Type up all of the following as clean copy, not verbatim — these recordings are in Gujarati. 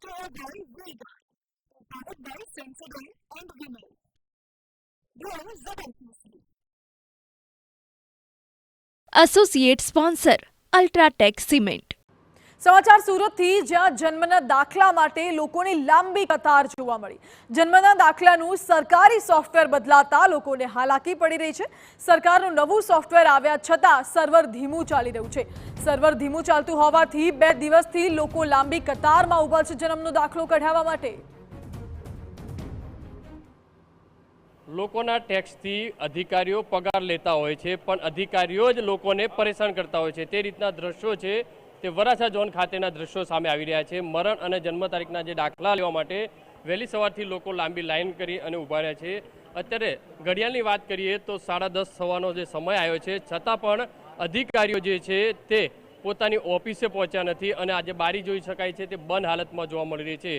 Brought to you by Vega, powered by Sensodyne and Vinyl. Grow ZFC. Associate sponsor UltraTech cement. સમાચાર સુરતથી, જ્યાં જન્મના દાખલા માટે લોકોની લાંબી કતાર જોવા મળી. જન્મના દાખલાનું સરકારી સોફ્ટવેર બદલાતા લોકોને હાલાકી પડી રહી છે. સરકારનું નવું સોફ્ટવેર આવ્યા છતાં સર્વર ધીમું ચાલી રહ્યું છે. સર્વર ધીમું ચાલતું હોવાથી 2 દિવસથી લોકો લાંબી કતારમાં ઊભા છે જન્મનો દાખલો કઢાવવા માટે. લોકોના ટેક્સથી અધિકારીઓ પગાર લેતા હોય છે, પણ અધિકારીઓ જ લોકોને પરેશાન કરતા હોય છે. તે રીતના દ્રશ્યો છે તે વરાછા ઝોન ખાતેના દ્રશ્યો સામે આવી રહ્યા છે. મરણ અને જન્મ તારીખના જે દાખલા લેવા માટે વહેલી સવારથી લોકો લાંબી લાઈન કરી અને ઊભા રહ્યા છે. અત્યારે ઘડિયાળની વાત કરીએ તો 10:30 સવારનો જે સમય આવ્યો છે, છતાં પણ અધિકારીઓ જે છે તે પોતાની ઓફિસે પહોંચ્યા નથી અને આજે બારી જોઈ શકાય છે તે બંધ હાલતમાં જોવા મળી રહી છે.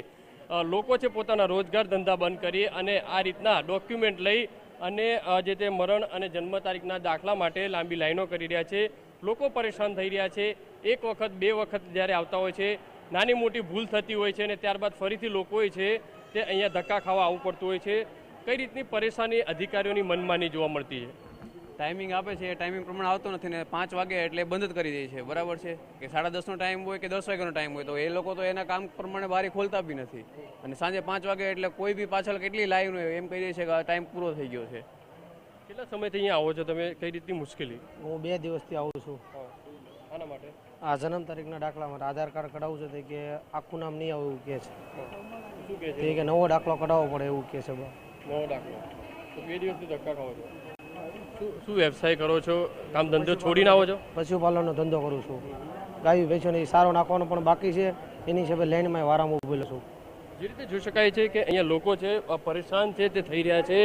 લોકો છે પોતાના રોજગાર ધંધા બંધ કરી અને આ રીતના ડોક્યુમેન્ટ લઈ અને જે તે મરણ અને જન્મ તારીખના દાખલા માટે લાંબી લાઈનો કરી રહ્યા છે. લોકો પરેશાન થઈ રહ્યા છે. એક વખત 2 વખત જ્યારે આવતા હોય છે, નાની મોટી ભૂલ થતી હોય છે અને ત્યારબાદ ફરીથી લોકોએ છે તે અહીંયા ધક્કા ખાવા આવવું પડતું હોય છે. કઈ રીતની પરેશાની અધિકારીઓની મનમાની જોવા મળતી છે? ટાઈમિંગ આપે છે એ ટાઈમિંગ પ્રમાણે આવતો નથી ને 5 વાગે એટલે બંધ જ કરી દે છે. બરાબર છે કે 10:30નો ટાઈમ હોય કે 10 વાગ્યાનો ટાઈમ હોય તો એ લોકો તો એના કામ પ્રમાણે બારી ખોલતા બી નથી. અને સાંજે 5 વાગે એટલે કોઈ બી પાછળ કેટલી લાઈન હોય એમ કહી દે છે કે ટાઈમ પૂરો થઈ ગયો છે. કેટલા સમયથી અહીંયા આવો છો તમે? કઈ રીતની મુશ્કેલી? હું 2 દિવસથી આવું છું. આના માટે આ જન્મ તારીખના દાખલા માટે આધાર કાર્ડ કઢાવવું છે કે આખું નામ નહીં આવે એવું કહે છે. શું કહે તે કે નવો દાખલો કઢાવવો પડે એવું કહે છે. નવો દાખલો તો 2 દિવસથી ધક્કા ખાવો છો. શું વ્યવસાય કરો છો? કામ ધંધો છોડીને આવો છો? પશુપાલનનો ધંધો કરું છું. ગાયું ભેંસોને સારો નાખવાનો પણ બાકી છે. એની હિસાબે લાઈનમાં વારામાં ઊભેલો છું. જે રીતે જોઈ શકાય છે કે અહીંયા લોકો છે પરેશાન છે તે થઈ રહ્યા છે.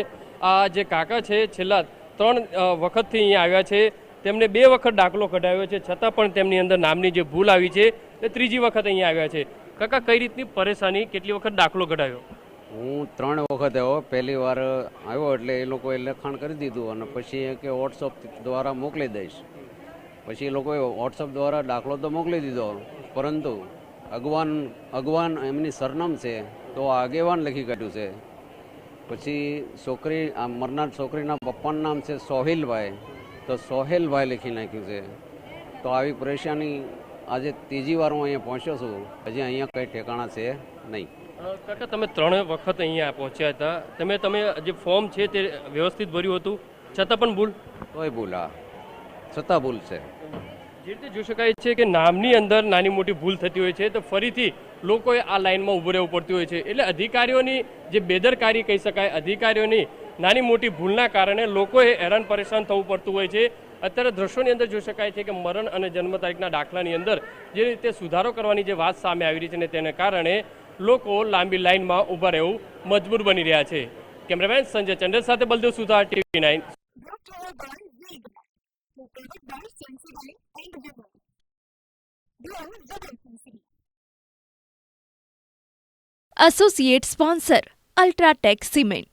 આ જે કાકા છે છેલ્લા 3 વખતથી અહીંયા આવ્યા છે. તેમને 2 વખત દાખલો કઢાવ્યો છે, છતાં પણ તેમની અંદર નામની જે ભૂલ આવી છે તે 3જી વખત અહીંયા આવ્યા છે. કાકા, કઈ રીતની પરેશાની, કેટલી વખત દાખલો કઢાવ્યો? હું 3 વખત આવ્યો. પહેલી વાર આવ્યો એટલે એ લોકોએ લખાણ કરી દીધું અને પછી કે વોટ્સઅપ દ્વારા મોકલી દઈશ. પછી એ લોકોએ વોટ્સઅપ દ્વારા દાખલો તો મોકલી દીધો, પરંતુ અગવાન એમની સરનામ છે તો આગેવાન લખી કાઢ્યું છે. પછી મરનાર છોકરીના પપ્પાનું નામ છે સોહિલભાઈ, તો સોહેલભાઈ લખી નાખ્યું છે. તો આવી પરેશાની આજે 3જી વાર હું અહીંયા પહોંચ્યો છું. હજી અહીંયા કંઈ ઠેકાણા છે નહીં. કાકા, તમે 3 વખત અહીંયા પહોંચ્યા હતા. તમે જે ફોર્મ છે તે વ્યવસ્થિત ભર્યું હતું, છતાં પણ ભૂલ? તોય ભૂલ, છતાં ભૂલ છે. જે રીતે જોઈ શકાય છે કે નામની અંદર નાની મોટી ભૂલ થતી હોય છે તો ફરીથી લોકોએ આ લાઇનમાં ઊભું રહેવું પડતું હોય છે. એટલે અધિકારીઓની જે બેદરકારી કહી શકાય, અધિકારીઓની નાની મોટી ભૂલના કારણે લોકોએ હેરાન પરેશાન થવું પડતું હોય છે. અત્યારે દ્રશ્યોની અંદર જોઈ શકાય છે કે મરણ અને જન્મ તારીખના દાખલાની અંદર જે રીતે સુધારો કરવાની જે વાત સામે આવી રહી છે ને તેને કારણે લોકો લાંબી લાઇનમાં ઊભા રહેવું મજબૂર બની રહ્યા છે. કેમેરામેન સંજય ચંડેલ સાથે બલદેવ સુથાર, TV9. Brought to you by Vega, powered by Sensodyne and Vinyl. Grow ZFC. Associate sponsor UltraTech cement.